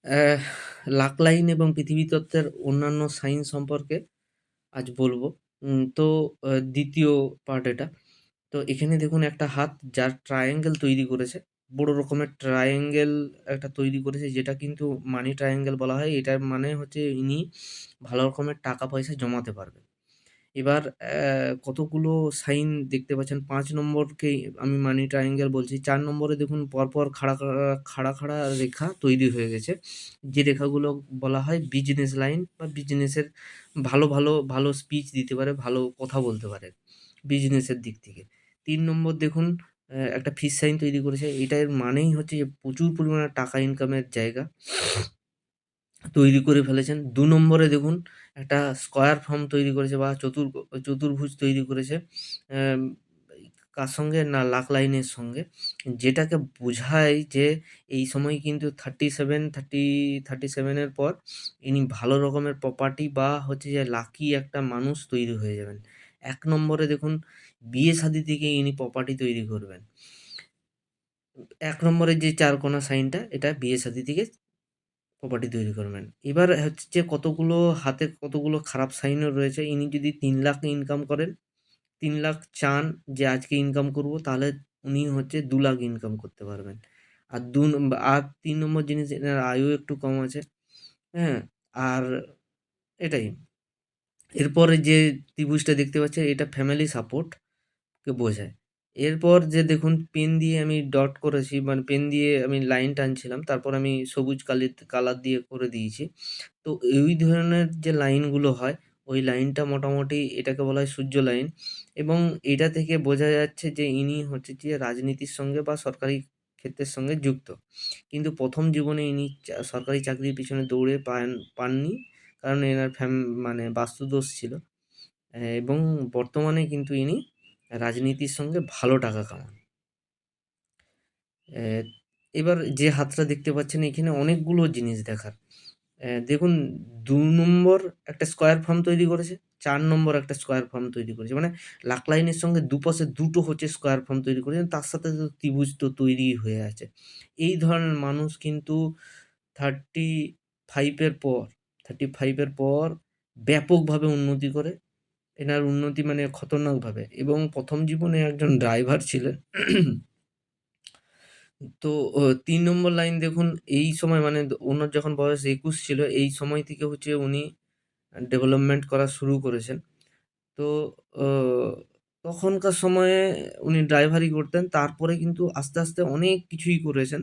অ্যাহ lakh line এবং পৃথিবীতত্ত্বের অন্যান্য sign সম্পর্কে আজ বলবো। ২য় পার্ট এটা। তো এখানে দেখুন একটা হাত যার ট্রায়াঙ্গেল তৈরি করেছে। বড় রকমের ট্রায়াঙ্গেল একটা তৈরি করেছে যেটা কিন্তু মানি ট্রায়াঙ্গেল বলা হয়। এটার মানে হচ্ছে ইনি ভালো রকমের টাকা-পয়সা জমাতে পারবেন। এবার কতগুলো সাইন দেখতে পাচ্ছেন। ৫ নম্বরকেই আমি মানি ট্রায়াঙ্গেল বলছি। ৪ নম্বরে দেখুন পরপর খাড়া রেখা তৈরি হয়ে গেছে। যে রেখাগুলো বলা হয় বিজনেস লাইন বা বিজনেসের ভালো স্পিচ দিতে পারে, ভালো কথা বলতে পারে বিজনেসের দিক থেকে। ৩ নম্বর দেখুন একটা ফিশ সাইন তৈরি করেছে। এটার মানেই হচ্ছে যে প্রচুর পরিমাণে টাকা ইনকামের জায়গা। তৈরি করে ফেলেছেন। ২ নম্বরে দেখুন একটা স্কয়ার ফর্ম তৈরি করেছে বা চতুর্ভুজ তৈরি করেছে। অ্যাম কার সঙ্গে? না লাক লাইনের সঙ্গে। যেটাকে বোঝায় যে এই সময় কিন্তু 37 এর পর ইনি ভালো রকমের প্রপার্টি বা হচ্ছে যে লাকি একটা মানুষ তৈরি হয়ে যাবেন। ১ নম্বরে দেখুন বিয়ে-শাদী থেকে ইনি প্রপার্টি তৈরি করবেন। ১ নম্বরে যে ৪ কোণা সাইনটা এটা বিয়ে-শাদী থেকে প্রপার্টি তৈরি করবেন। এবার হচ্ছে যে কতগুলো হাতে কতগুলো খারাপ সাইনও রয়েছে। ইনি যদি ৩,০০,০০০ ইনকাম করেন, ৩,০০,০০০ চান যে আজকে ইনকাম করব তাহলে উনি হচ্ছে ২,০০,০০০ ইনকাম করতে পারবেন। আর ৩ নম্বর জিনিস এনার আয়ও একটু কম আছে। হ্যাঁ? আর এটাই। এরপরে যে ত্রিভুজটা দেখতে পাচ্ছেন এটা ফ্যামিলি সাপোর্ট কে বোঝায়। এরপর যে দেখুন পেন দিয়ে আমি ডট করেছি মানে পেন দিয়ে আমি লাইন টানছিলাম। তারপর আমি সবুজ কালার দিয়ে করে দিয়েছি। তো এই ধরনের যে লাইনগুলো হয়, ওই লাইনটা মোটামুটি এটাকে বলা হয় সূর্য লাইন এবং এটা থেকে বোঝা যাচ্ছে যে ইনি হচ্ছে যে রাজনীতির সঙ্গে বা সরকারি ক্ষেত্রের সঙ্গে যুক্ত। কিন্তু ১ম জীবনে ইনি সরকারি চাকরির পিছনে দৌড়ে পাননি। কারণ এনার মানে বাস্তুদোষ ছিল। এবং বর্তমানে কিন্তু ইনি রাজনীতির সঙ্গে ভালো টাকা কামান। অ্যা এবার যে হাতটা দেখতে পাচ্ছেন এখানে অনেকগুলো জিনিস দেখার। দেখুন ২ নম্বর একটা স্কয়ার ফর্ম তৈরি করেছে, ৪ নম্বর একটা স্কয়ার ফর্ম তৈরি করেছে। মানে লাক লাইনের সঙ্গে দুপাশে দুটো হচ্ছে স্কয়ার ফর্ম তৈরি করেছেন। তার সাথে তো ত্রিভুজ তো তৈরিই হয়ে আছে। এই ধরনের মানুষ কিন্তু 35 এর পর 35 এর পর ব্যাপকভাবে উন্নতি করে। এনার উন্নতি মানে খতরনাকভাবে এবং ১ম জীবনে একজন ড্রাইভার ছিলেন। তো ৩ নম্বর লাইন দেখুন এই সময় মানে উনার যখন বয়স ২১ ছিল এই সময় থেকে হচ্ছে উনি ডেভেলপমেন্ট করা শুরু করেছেন। তো অ তখনকার সময়ে উনি ড্রাইভারি করতেন। তারপরে কিন্তু আস্তে আস্তে অনেক কিছুই করেছেন।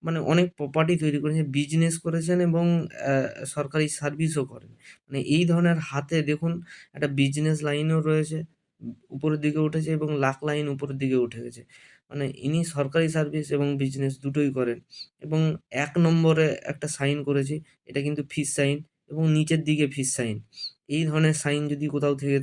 মানে অনেক প্রপার্টি তৈরি করেছেন, বিজনেস করেছেন এবং অ্যা সরকারি সার্ভিসও করেন। মানে এই ধরনের হাতে দেখুন একটা বিজনেস লাইনও রয়েছে, উপরের দিকে উঠেছে এবং লাক লাইন উপরের দিকে উঠে গেছে। মানে ইনি সরকারি সার্ভিস এবং বিজনেস দুটোই করেন এবং ১ নম্বরে একটা সাইন করেছি। এটা কিন্তু ফিশ সাইন এবং নিচের দিকে ফিশ সাইন। এই ধরনের সাইন যদি কোথাও থেকে